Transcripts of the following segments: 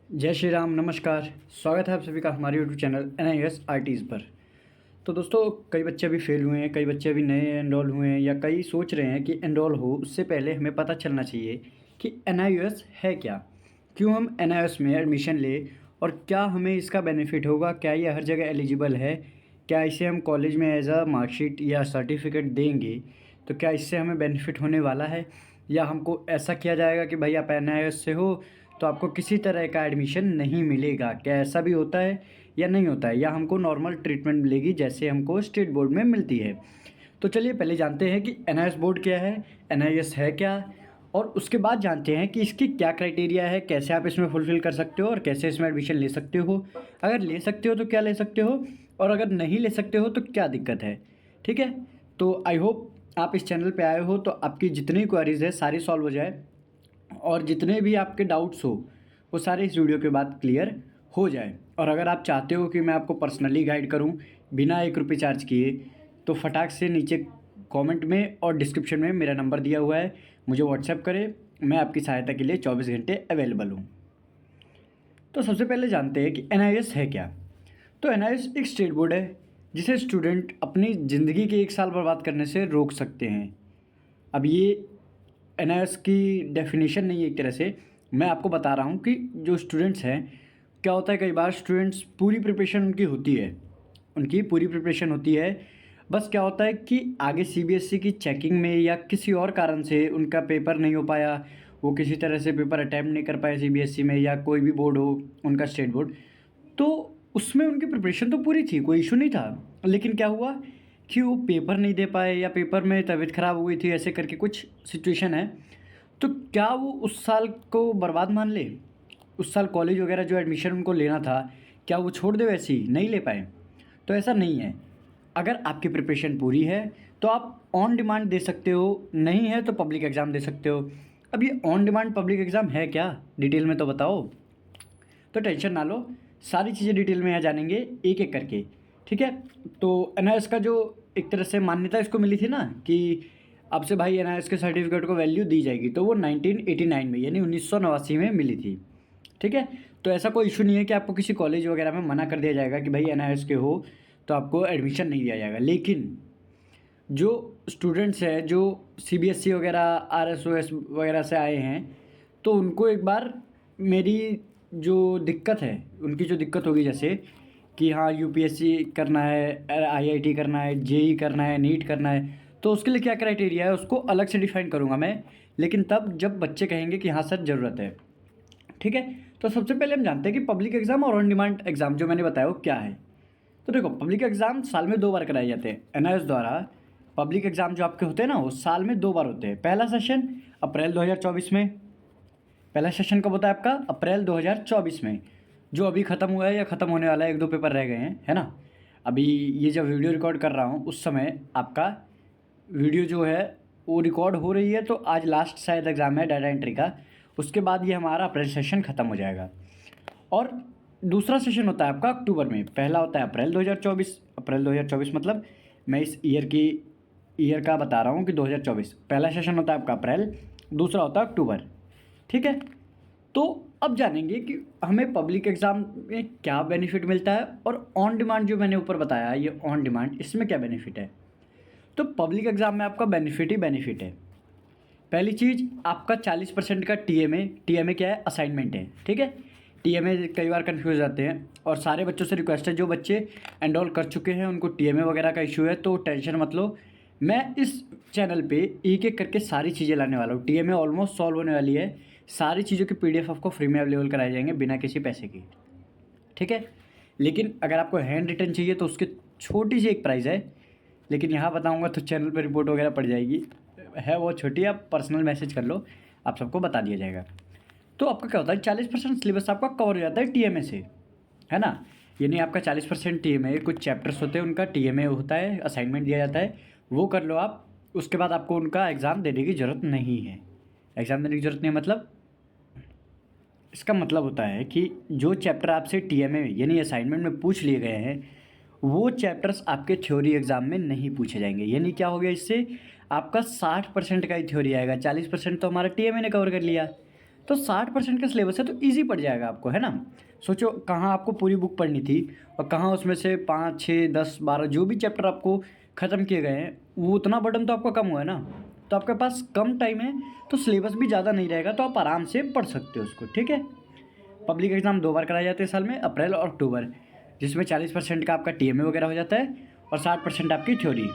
जय श्री राम, नमस्कार। स्वागत है आप सभी का हमारे यूट्यूब चैनल NIS ITs पर। तो दोस्तों, कई बच्चे अभी फेल हुए हैं, कई बच्चे अभी नए एनरोल हुए हैं या कई सोच रहे हैं कि एनरोल हो। उससे पहले हमें पता चलना चाहिए कि NIS है क्या, क्यों हम NIS में एडमिशन लें और क्या हमें इसका बेनिफिट होगा, क्या ये हर जगह एलिजिबल है, क्या इसे हम कॉलेज में एज अ मार्कशीट या सर्टिफिकेट देंगे तो क्या इससे हमें बेनिफिट होने वाला है, या हमको ऐसा किया जाएगा कि भाई आप NIS से हो तो आपको किसी तरह का एडमिशन नहीं मिलेगा। क्या ऐसा भी होता है या नहीं होता है, या हमको नॉर्मल ट्रीटमेंट मिलेगी जैसे हमको स्टेट बोर्ड में मिलती है। तो चलिए पहले जानते हैं कि NIS बोर्ड क्या है, NIS है क्या, और उसके बाद जानते हैं कि इसकी क्या क्राइटेरिया है, कैसे आप इसमें फुलफ़िल कर सकते हो और कैसे इसमें एडमिशन ले सकते हो। अगर ले सकते हो तो क्या ले सकते हो, और अगर नहीं ले सकते हो तो क्या दिक्कत है। ठीक है, तो आई होप आप इस चैनल पे आए हो तो आपकी जितनी क्वेरीज़ है सारी सॉल्व हो जाए, और जितने भी आपके डाउट्स हो वो सारे इस वीडियो के बाद क्लियर हो जाए। और अगर आप चाहते हो कि मैं आपको पर्सनली गाइड करूं बिना 1 रुपये चार्ज किए, तो फटाक से नीचे कमेंट में और डिस्क्रिप्शन में मेरा नंबर दिया हुआ है, मुझे व्हाट्सएप करें। मैं आपकी सहायता के लिए 24 घंटे अवेलेबल हूँ। तो सबसे पहले जानते हैं कि NIS है क्या। तो NIS एक स्टेट बोर्ड है जिसे स्टूडेंट अपनी ज़िंदगी के 1 साल बर्बाद करने से रोक सकते हैं। अब ये NIS की डेफिनेशन नहीं है, एक तरह से मैं आपको बता रहा हूँ कि जो स्टूडेंट्स हैं, क्या होता है कई बार स्टूडेंट्स पूरी प्रिपरेशन उनकी पूरी प्रिपरेशन होती है, बस क्या होता है कि आगे CBSE की चेकिंग में या किसी और कारण से उनका पेपर नहीं हो पाया, वो किसी तरह से पेपर अटैम्प्ट नहीं कर पाए CBSE में, या कोई भी बोर्ड हो उनका स्टेट बोर्ड, तो उसमें उनकी प्रिपरेशन तो पूरी थी, कोई इशू नहीं था, लेकिन क्या हुआ कि वो पेपर नहीं दे पाए या पेपर में तबीयत ख़राब हो गई थी, ऐसे करके कुछ सिचुएशन है। तो क्या वो उस साल को बर्बाद मान ले, उस साल कॉलेज वगैरह जो एडमिशन उनको लेना था क्या वो छोड़ दे, वैसे ही नहीं ले पाए? तो ऐसा नहीं है। अगर आपकी प्रिपरेशन पूरी है तो आप ऑन डिमांड दे सकते हो, नहीं है तो पब्लिक एग्ज़ाम दे सकते हो। अब ये ऑन डिमांड पब्लिक एग्ज़ाम है क्या, डिटेल में तो बताओ। तो टेंशन ना लो, सारी चीज़ें डिटेल में यहाँ जानेंगे एक एक करके। ठीक है, तो NIS का जो एक तरह से मान्यता इसको मिली थी ना कि अब से भाई NIS के सर्टिफिकेट को वैल्यू दी जाएगी, तो वो 1989 में यानी 1989 में मिली थी। ठीक है, तो ऐसा कोई इशू नहीं है कि आपको किसी कॉलेज वगैरह में मना कर दिया जाएगा कि भाई NIS के हो तो आपको एडमिशन नहीं दिया जाएगा। लेकिन जो स्टूडेंट्स हैं जो CBSE वगैरह RSOS वगैरह से आए हैं, तो उनको एक बार मेरी जो दिक्कत है, उनकी जो दिक्कत होगी, जैसे कि हाँ UPSC करना है, IIT करना है, JEE करना है, नीट करना है, तो उसके लिए क्या क्राइटेरिया है उसको अलग से डिफाइन करूँगा मैं, लेकिन तब जब बच्चे कहेंगे कि हाँ सर ज़रूरत है। ठीक है, तो सबसे पहले हम जानते हैं कि पब्लिक एग्ज़ाम और ऑन डिमांड एग्ज़ाम जो मैंने बताया वो क्या है। तो देखो, पब्लिक एग्ज़ाम साल में 2 बार कराए जाते हैं NIS द्वारा। पब्लिक एग्ज़ाम जो आपके होते हैं ना, वो साल में 2 बार होते हैं। पहला सेशन अप्रैल 2024 में, पहला सेशन कब होता है आपका? अप्रैल 2024 में, जो अभी ख़त्म हुआ है या ख़त्म होने वाला है, 1-2 पेपर रह गए हैं, है ना। अभी ये जब वीडियो रिकॉर्ड कर रहा हूँ उस समय आपका वीडियो जो है वो रिकॉर्ड हो रही है, तो आज लास्ट शायद एग्ज़ाम है डाटा एंट्री का। उसके बाद ये हमारा अप्रैल सेशन ख़त्म हो जाएगा, और दूसरा सेशन होता है आपका अक्टूबर में। पहला होता है अप्रैल 2024, अप्रैल 2024 मतलब मैं इस ईयर का बता रहा हूँ कि 2024 पहला सेशन होता है आपका अप्रैल, दूसरा होता है अक्टूबर। ठीक है, तो अब जानेंगे कि हमें पब्लिक एग्ज़ाम में क्या बेनिफिट मिलता है, और ऑन डिमांड जो मैंने ऊपर बताया ये ऑन डिमांड, इसमें क्या बेनिफिट है। तो पब्लिक एग्ज़ाम में आपका बेनिफिट ही बेनिफिट है। पहली चीज़, आपका 40% का TMA क्या है? असाइनमेंट है। ठीक है, TMA कई बार कन्फ्यूज जाते हैं, और सारे बच्चों से रिक्वेस्ट है जो बच्चे एनरोल कर चुके हैं उनको TMA वगैरह का इशू है तो टेंशन मत लो। मैं इस चैनल पे एक एक करके सारी चीज़ें लाने वाला हूँ। TMA ऑलमोस्ट सॉल्व होने वाली है, सारी चीज़ों की PDF आपको फ्री में अवेलेबल कराए जाएंगे बिना किसी पैसे की। ठीक है, लेकिन अगर आपको हैंड रिटन चाहिए तो उसकी छोटी सी एक प्राइस है, लेकिन यहाँ बताऊँगा तो चैनल पर रिपोर्ट वगैरह पड़ जाएगी, है वो छोटी, आप पर्सनल मैसेज कर लो, आप सबको बता दिया जाएगा। तो आपका क्या होता है, 40% सिलेबस आपका कवर हो जाता है TMA से, है ना। यानी आपका 40% TMA, कुछ चैप्टर्स होते हैं उनका TMA होता है, असाइनमेंट दिया जाता है, वो कर लो आप। उसके बाद आपको उनका एग्ज़ाम देने की ज़रूरत नहीं है। एग्ज़ाम देने की ज़रूरत नहीं है मतलब, इसका मतलब होता है कि जो चैप्टर आपसे TMA यानी असाइनमेंट में पूछ लिए गए हैं, वो चैप्टर्स आपके थ्योरी एग्ज़ाम में नहीं पूछे जाएंगे। यानी क्या हो गया, इससे आपका 60% का ही थ्योरी आएगा, 40% तो हमारा TMA ने कवर कर लिया। तो 60% का सिलेबस है तो ईज़ी पड़ जाएगा आपको, है ना। सोचो कहाँ आपको पूरी बुक पढ़नी थी और कहाँ उसमें से 5, 6, 10, 12 जो भी चैप्टर आपको ख़त्म किए गए हैं, वो उतना बर्डन तो आपका कम हुआ है ना। तो आपके पास कम टाइम है तो सिलेबस भी ज़्यादा नहीं रहेगा, तो आप आराम से पढ़ सकते हो उसको, ठीक है। पब्लिक एग्ज़ाम 2 बार कराए जाते हैं साल में, अप्रैल और अक्टूबर, जिसमें 40% का आपका TMA वगैरह हो जाता है और 60% आपकी थ्योरी।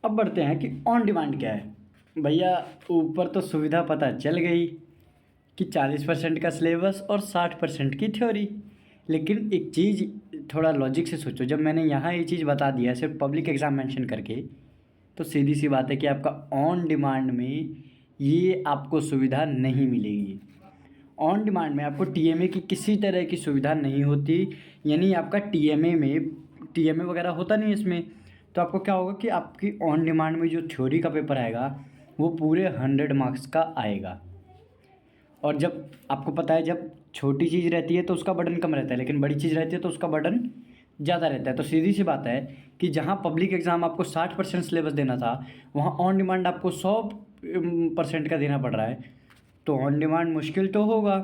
अब बढ़ते हैं कि ऑन डिमांड क्या है। भैया ऊपर तो सुविधा पता चल गई कि 40% का सिलेबस और 60% की थ्योरी, लेकिन एक चीज़ थोड़ा लॉजिक से सोचो। जब मैंने यहाँ ये चीज़ बता दिया सिर्फ पब्लिक एग्ज़ाम मेंशन करके, तो सीधी सी बात है कि आपका ऑन डिमांड में ये आपको सुविधा नहीं मिलेगी। ऑन डिमांड में आपको TMA की किसी तरह की सुविधा नहीं होती, यानी आपका TMA वगैरह होता नहीं इसमें। तो आपको क्या होगा कि आपकी ऑन डिमांड में जो थ्योरी का पेपर आएगा वो पूरे 100 मार्क्स का आएगा। और जब आपको पता है जब छोटी चीज़ रहती है तो उसका बर्डन कम रहता है, लेकिन बड़ी चीज़ रहती है तो उसका बर्डन ज़्यादा रहता है। तो सीधी सी बात है कि जहाँ पब्लिक एग्ज़ाम आपको 60% सिलेबस देना था, वहाँ ऑन डिमांड आपको 100% का देना पड़ रहा है, तो ऑन डिमांड मुश्किल तो होगा।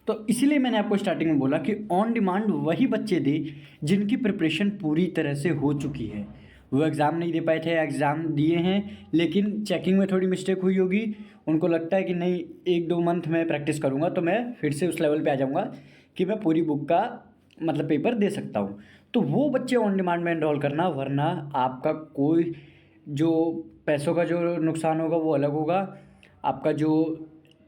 तो इसीलिए मैंने आपको स्टार्टिंग में बोला कि ऑन डिमांड वही बच्चे दे जिनकी प्रिपरेशन पूरी तरह से हो चुकी है। वो एग्ज़ाम नहीं दे पाए थे, एग्ज़ाम दिए हैं लेकिन चेकिंग में थोड़ी मिस्टेक हुई होगी, उनको लगता है कि नहीं 1-2 मंथ में प्रैक्टिस करूँगा तो मैं फिर से उस लेवल पे आ जाऊँगा कि मैं पूरी बुक का मतलब पेपर दे सकता हूँ। तो वो बच्चे ऑन डिमांड में एनरोल करना, वरना आपका कोई जो पैसों का जो नुकसान होगा वो अलग होगा। आपका जो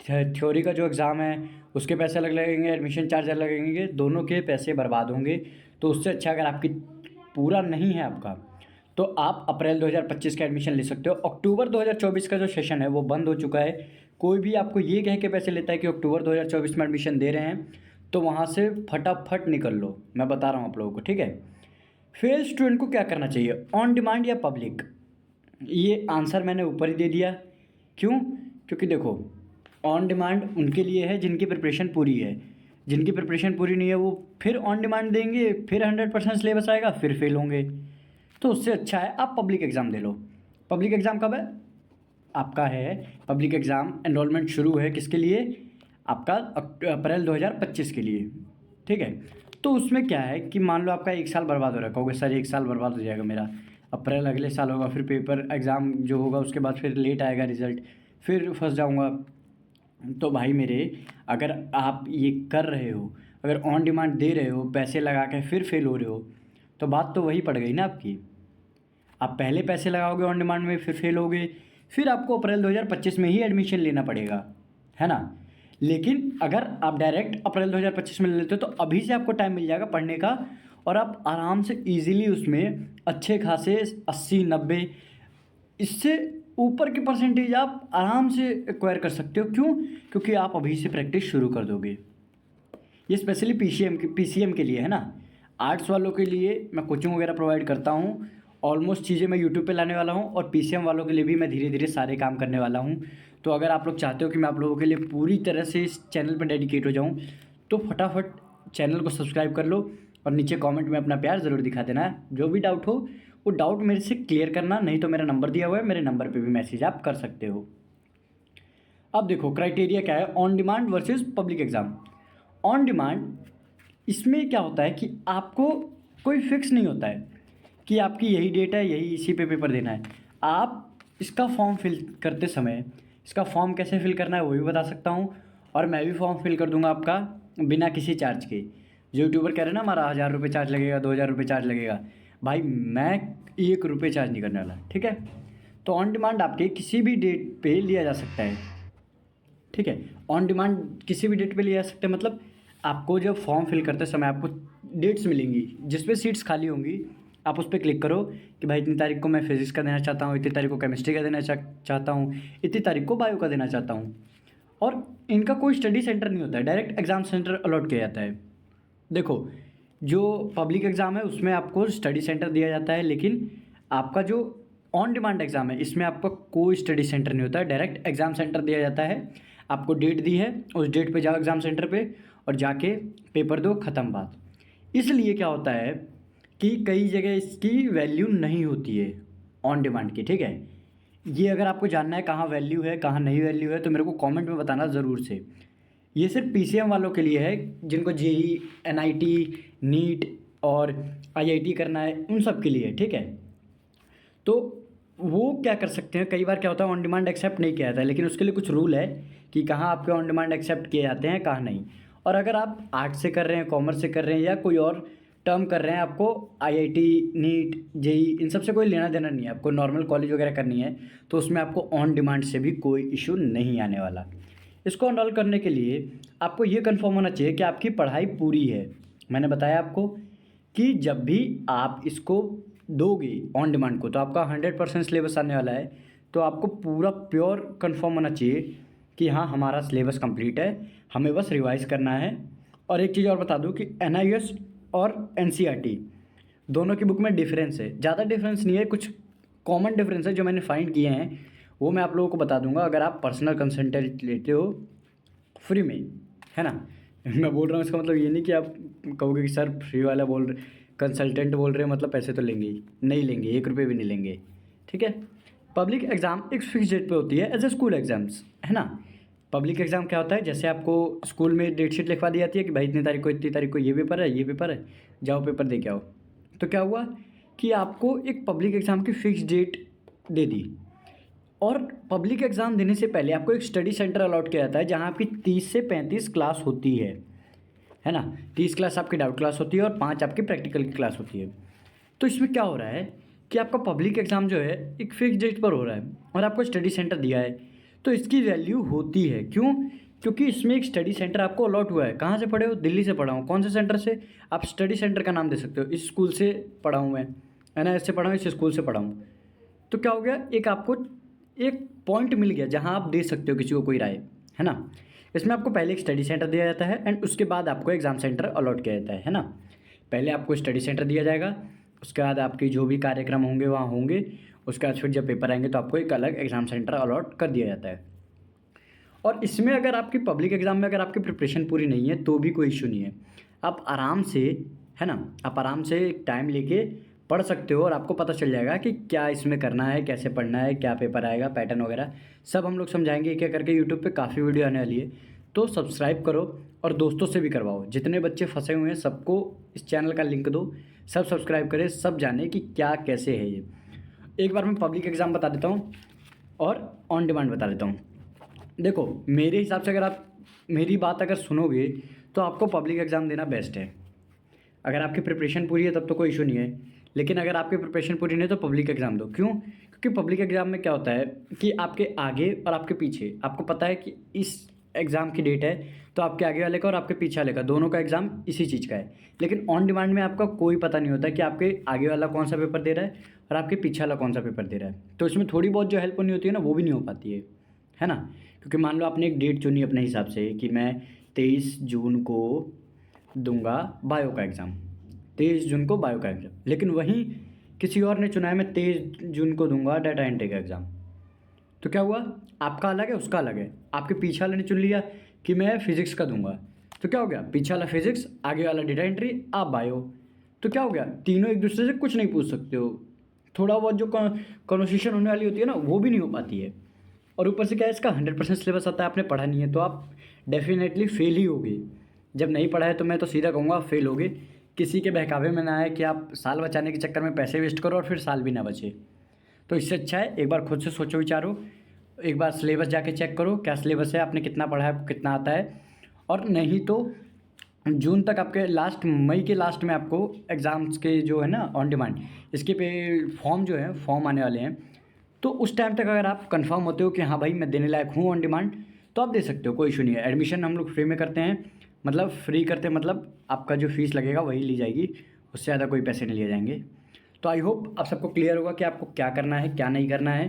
थ्योरी का जो एग्ज़ाम है उसके पैसे अलग लगेंगे, एडमिशन चार्ज अलग लगेंगे, दोनों के पैसे बर्बाद होंगे। तो उससे अच्छा अगर आपकी पूरा नहीं है आपका, तो आप अप्रैल 2025 का एडमिशन ले सकते हो। अक्टूबर 2024 का जो सेशन है वो बंद हो चुका है। कोई भी आपको ये कह के पैसे लेता है कि अक्टूबर 2024 में एडमिशन दे रहे हैं, तो वहाँ से फटाफट निकल लो, मैं बता रहा हूँ आप लोगों को, ठीक है। फेल स्टूडेंट को क्या करना चाहिए, ऑन डिमांड या पब्लिक? ये आंसर मैंने ऊपर ही दे दिया। क्यों? क्योंकि देखो ऑन डिमांड उनके लिए है जिनकी प्रिपरेशन पूरी है, जिनकी प्रिपरेशन पूरी नहीं है वो फिर ऑन डिमांड देंगे, फिर 100% सिलेबस आएगा, फिर फेल होंगे। तो उससे अच्छा है आप पब्लिक एग्ज़ाम दे लो। पब्लिक एग्ज़ाम कब है आपका? है पब्लिक एग्ज़ाम एनरोलमेंट शुरू है किसके लिए? आपका अप्रैल 2025 के लिए, ठीक है। तो उसमें क्या है कि मान लो आपका 1 साल बर्बाद हो रहा है, कहोगे सर 1 साल बर्बाद हो जाएगा मेरा, अप्रैल अगले साल होगा, फिर पेपर एग्ज़ाम जो होगा उसके बाद फिर लेट आएगा रिज़ल्ट, फिर फंस जाऊँगा। तो भाई मेरे, अगर आप ये कर रहे हो, अगर ऑन डिमांड दे रहे हो, पैसे लगा के फिर फेल हो रहे हो, तो बात तो वही पड़ गई ना आपकी। आप पहले पैसे लगाओगे ऑन डिमांड में, फिर फेल होगे, फिर आपको अप्रैल 2025 में ही एडमिशन लेना पड़ेगा, है ना। लेकिन अगर आप डायरेक्ट अप्रैल 2025 में ले लेते हो तो अभी से आपको टाइम मिल जाएगा पढ़ने का, और आप आराम से ईज़िली उसमें अच्छे खासे 80-90 इससे ऊपर की परसेंटेज आप आराम से एक्वायर कर सकते हो। क्यों? क्योंकि आप अभी से प्रैक्टिस शुरू कर दोगे। ये स्पेशली PCM के लिए है ना। आर्ट्स वालों के लिए मैं कोचिंग वगैरह प्रोवाइड करता हूँ, ऑलमोस्ट चीज़ें मैं यूट्यूब पे लाने वाला हूँ, और PCM वालों के लिए भी मैं धीरे धीरे सारे काम करने वाला हूँ। तो अगर आप लोग चाहते हो कि मैं आप लोगों के लिए पूरी तरह से इस चैनल पर डेडिकेट हो जाऊँ, तो फटाफट चैनल को सब्सक्राइब कर लो और नीचे कमेंट में अपना प्यार ज़रूर दिखा देना। जो भी डाउट हो वो डाउट मेरे से क्लियर करना, नहीं तो मेरा नंबर दिया हुआ है, मेरे नंबर पे भी मैसेज आप कर सकते हो। अब देखो क्राइटेरिया क्या है on demand versus public exam. On demand इसमें क्या होता है कि आपको कोई फिक्स नहीं होता है कि आपकी यही डेट है, यही इसी पे पेपर देना है। आप इसका फॉर्म फिल करते समय इसका फॉर्म कैसे फिल करना है वो भी बता सकता हूँ, और मैं भी फॉर्म फिल कर दूंगा आपका बिना किसी चार्ज के। जो यूट्यूबर कह रहे हैं ना हमारा 1000 रुपये चार्ज लगेगा, 2000 रुपये चार्ज लगेगा, भाई मैं 1 रुपये चार्ज नहीं करने वाला, ठीक है। तो ऑन डिमांड आपके किसी भी डेट पे लिया जा सकता है, ठीक है। ऑन डिमांड किसी भी डेट पे लिया जा सकता है, मतलब आपको जब फॉर्म फिल करते समय आपको डेट्स मिलेंगी जिस पे सीट्स खाली होंगी, आप उस पर क्लिक करो कि भाई इतनी तारीख को मैं फिजिक्स का देना चाहता हूँ, इतनी तारीख को केमिस्ट्री का देना चाहता हूँ, इतनी तारीख को बायो का देना चाहता हूँ। और इनका कोई स्टडी सेंटर नहीं होता है, डायरेक्ट एग्ज़ाम सेंटर अलॉट किया जाता है। देखो जो पब्लिक एग्ज़ाम है उसमें आपको स्टडी सेंटर दिया जाता है, लेकिन आपका जो ऑन डिमांड एग्ज़ाम है इसमें आपका कोई स्टडी सेंटर नहीं होता है, डायरेक्ट एग्ज़ाम सेंटर दिया जाता है। आपको डेट दी है, उस डेट पे जाओ एग्ज़ाम सेंटर पे और जाके पेपर दो, ख़त्म बात। इसलिए क्या होता है कि कई जगह इसकी वैल्यू नहीं होती है ऑन डिमांड की, ठीक है। ये अगर आपको जानना है कहाँ वैल्यू है कहाँ नहीं वैल्यू है तो मेरे को कमेंट में बताना ज़रूर से। ये सिर्फ पीसीएम वालों के लिए है, जिनको जेई, एनआईटी, नीट और आईआईटी करना है, उन सब के लिए है, ठीक है। तो वो क्या कर सकते हैं, कई बार क्या होता है ऑन डिमांड एक्सेप्ट नहीं किया जाता है, लेकिन उसके लिए कुछ रूल है कि कहाँ आपके ऑन डिमांड एक्सेप्ट किए जाते हैं कहाँ नहीं। और अगर आप आर्ट से कर रहे हैं, कॉमर्स से कर रहे हैं या कोई और टर्म कर रहे हैं, आपको आईआईटी, नीट, जेई इन सब से कोई लेना देना नहीं है, आपको नॉर्मल कॉलेज वगैरह करनी है तो उसमें आपको ऑन डिमांड से भी कोई इशू नहीं आने वाला। इसको अनरोल करने के लिए आपको ये कंफर्म होना चाहिए कि आपकी पढ़ाई पूरी है। मैंने बताया आपको कि जब भी आप इसको दोगे ऑन डिमांड को तो आपका 100% सिलेबस आने वाला है, तो आपको पूरा प्योर कंफर्म होना चाहिए कि हाँ हमारा सिलेबस कंप्लीट है, हमें बस रिवाइज करना है। और एक चीज़ और बता दूं कि एनआईएस और एनसीईआरटी दोनों की बुक में डिफरेंस है, ज़्यादा डिफरेंस नहीं है, कुछ कॉमन डिफरेंस है जो मैंने फाइंड किए हैं, वो मैं आप लोगों को बता दूंगा अगर आप पर्सनल कंसल्टेंट लेते हो फ्री में, है ना। मैं बोल रहा हूँ इसका मतलब ये नहीं कि आप कहोगे कि सर फ्री वाला बोल रहे, कंसल्टेंट बोल रहे हैं मतलब पैसे तो लेंगे ही नहीं, लेंगे 1 रुपये भी नहीं लेंगे, ठीक है। पब्लिक एग्ज़ाम एक फिक्स डेट पे होती है एज ए स्कूल एग्ज़ाम्स, है ना। पब्लिक एग्ज़ाम क्या होता है, जैसे आपको स्कूल में डेट शीट लिखवा दी जाती है कि भाई इतनी तारीख को इतनी तारीख को ये पेपर है, ये पेपर है, जाओ पेपर दे के आओ। तो क्या हुआ कि आपको एक पब्लिक एग्ज़ाम की फ़िक्स डेट दे दी, और पब्लिक एग्ज़ाम देने से पहले आपको एक स्टडी सेंटर अलॉट किया जाता है जहाँ आपकी 30 से 35 क्लास होती है ना। 30 क्लास आपकी डाउट क्लास होती है और 5 आपकी प्रैक्टिकल की क्लास होती है। तो इसमें क्या हो रहा है कि आपका पब्लिक एग्ज़ाम जो है एक फिक्स डेट पर हो रहा है और आपको स्टडी सेंटर दिया है, तो इसकी वैल्यू होती है। क्यों? क्योंकि इसमें एक स्टडी सेंटर आपको अलॉट हुआ है। कहाँ से पढ़े हो? दिल्ली से पढ़ा हूँ। कौन से सेंटर से? आप स्टडी सेंटर का नाम दे सकते हो, इस स्कूल से पढ़ा हूँ मैं, है ना, इससे पढ़ा हूँ, इस स्कूल से पढ़ा हूँ। तो क्या हो गया, एक आपको एक पॉइंट मिल गया जहाँ आप दे सकते हो किसी को कोई राय, है ना। इसमें आपको पहले एक स्टडी सेंटर दिया जाता है एंड उसके बाद आपको एग्ज़ाम सेंटर अलॉट किया जाता है ना। पहले आपको स्टडी सेंटर दिया जाएगा, उसके बाद आपकी जो भी कार्यक्रम होंगे वहाँ होंगे, उसके बाद फिर जब पेपर आएंगे तो आपको एक अलग एग्ज़ाम सेंटर अलॉट कर दिया जाता है। और इसमें अगर आपकी पब्लिक एग्ज़ाम में अगर आपकी प्रिपरेशन पूरी नहीं है तो भी कोई इशू नहीं है, आप आराम से, है ना, आप आराम से टाइम लेके पढ़ सकते हो और आपको पता चल जाएगा कि क्या इसमें करना है, कैसे पढ़ना है, क्या पेपर आएगा, पैटर्न वगैरह सब हम लोग समझाएंगे क्या करके। यूट्यूब पे काफ़ी वीडियो आने वाली है, तो सब्सक्राइब करो और दोस्तों से भी करवाओ। जितने बच्चे फंसे हुए हैं सबको इस चैनल का लिंक दो, सब सब्सक्राइब करें, सब जाने कि क्या कैसे है ये। एक बार मैं पब्लिक एग्ज़ाम बता देता हूँ और ऑन डिमांड बता देता हूँ। देखो मेरे हिसाब से अगर आप मेरी बात अगर सुनोगे तो आपको पब्लिक एग्ज़ाम देना बेस्ट है। अगर आपकी प्रिपरेशन पूरी है तब तो कोई इशू नहीं है, लेकिन अगर आपकी प्रिपरेशन पूरी नहीं है तो पब्लिक एग्ज़ाम दो। क्यों? क्योंकि पब्लिक एग्ज़ाम में क्या होता है कि आपके आगे और आपके पीछे आपको पता है कि इस एग्ज़ाम की डेट है, तो आपके आगे वाले का और आपके पीछे वाले का दोनों का एग्ज़ाम इसी चीज़ का है। लेकिन ऑन डिमांड में आपका कोई पता नहीं होता कि आपके आगे वाला कौन सा पेपर दे रहा है और आपके पीछे वाला कौन सा पेपर दे रहा है। तो इसमें थोड़ी बहुत जो हेल्प होनी होती है ना, वो भी नहीं हो पाती है ना। क्योंकि मान लो आपने एक डेट चुनी अपने हिसाब से कि मैं 23 जून को दूंगा बायो का एग्ज़ाम, 23 जून को बायो का एग्ज़ाम, लेकिन वहीं किसी और ने चुना है मैं 23 जून को दूंगा डाटा एंट्री का एग्ज़ाम। तो क्या हुआ, आपका अलग है उसका अलग है। आपके पीछे वाले ने चुन लिया कि मैं फिज़िक्स का दूंगा, तो क्या हो गया, पीछे वाला फिज़िक्स, आगे वाला डेटा एंट्री, आप बायो। तो क्या हो गया, तीनों एक दूसरे से कुछ नहीं पूछ सकते हो। थोड़ा बहुत जो कन्वर्सेशन होने वाली होती है ना वो भी नहीं हो पाती है। और ऊपर से क्या है, इसका 100% सिलेबस आता है, आपने पढ़ा नहीं है तो आप डेफिनेटली फेल ही होगे। जब नहीं पढ़ा है तो मैं तो सीधा कहूँगा फेल होगे। किसी के बहकावे में ना आए कि आप साल बचाने के चक्कर में पैसे वेस्ट करो और फिर साल भी ना बचे। तो इससे अच्छा है एक बार खुद से सोचो विचारो, एक बार सिलेबस जाके चेक करो क्या सिलेबस है, आपने कितना पढ़ा है, आपको कितना आता है। और नहीं तो जून तक आपके लास्ट, मई के लास्ट में आपको एग्ज़ाम्स के जो है ना ऑन डिमांड, इसके पे फॉर्म जो है फॉर्म आने वाले हैं। तो उस टाइम तक अगर आप कंफर्म होते हो कि हाँ भाई मैं देने लायक हूँ ऑन डिमांड, तो आप दे सकते हो, कोई इशू नहीं है। एडमिशन हम लोग फ्री में करते हैं, मतलब फ्री करते हैं मतलब आपका जो फीस लगेगा वही ली जाएगी, उससे ज़्यादा कोई पैसे नहीं लिए जाएंगे। तो आई होप आप सबको क्लियर होगा कि आपको क्या करना है क्या नहीं करना है।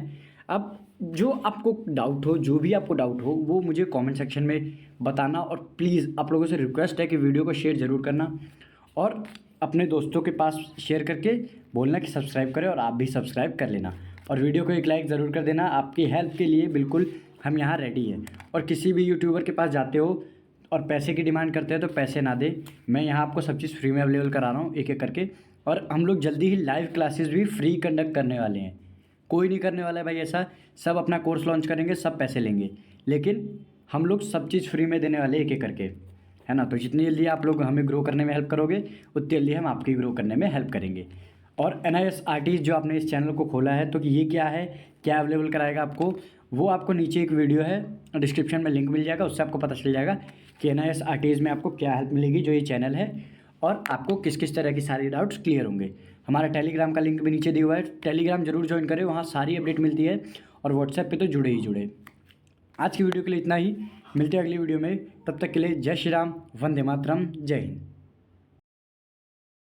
अब जो आपको डाउट हो, जो भी आपको डाउट हो, वो मुझे कमेंट सेक्शन में बताना। और प्लीज़ आप लोगों से रिक्वेस्ट है कि वीडियो को शेयर ज़रूर करना और अपने दोस्तों के पास शेयर करके बोलना कि सब्सक्राइब करें, और आप भी सब्सक्राइब कर लेना और वीडियो को एक लाइक ज़रूर कर देना। आपकी हेल्प के लिए बिल्कुल हम यहाँ रेडी हैं। और किसी भी यूट्यूबर के पास जाते हो और पैसे की डिमांड करते हैं तो पैसे ना दे, मैं यहाँ आपको सब चीज़ फ्री में अवेलेबल करा रहा हूँ एक एक करके। और हम लोग जल्दी ही लाइव क्लासेस भी फ्री कंडक्ट करने वाले हैं, कोई नहीं करने वाला है भाई ऐसा। सब अपना कोर्स लॉन्च करेंगे, सब पैसे लेंगे, लेकिन हम लोग सब चीज़ फ्री में देने वाले एक एक करके, है ना। तो जितनी जल्दी आप लोग हमें ग्रो करने में हेल्प करोगे, उतनी जल्दी हम आपकी ग्रो करने में हेल्प करेंगे। और NIS आर्टिस्ट जो आपने इस चैनल को खोला है, तो ये क्या है, क्या अवेलेबल कराएगा आपको, वो आपको नीचे एक वीडियो है, डिस्क्रिप्शन में लिंक मिल जाएगा, उससे आपको पता चल जाएगा कि NIS आर्टिस्ट में आपको क्या हेल्प मिलेगी, जो ये चैनल है, और आपको किस किस तरह की सारी डाउट्स क्लियर होंगे। हमारा टेलीग्राम का लिंक भी नीचे दिया हुआ है, टेलीग्राम जरूर ज्वाइन करें, वहाँ सारी अपडेट मिलती है, और व्हाट्सएप पे तो जुड़े ही जुड़े। आज की वीडियो के लिए इतना ही, मिलते हैं अगली वीडियो में, तब तक के लिए जय श्री राम, वंदे मातरम, जय हिंद।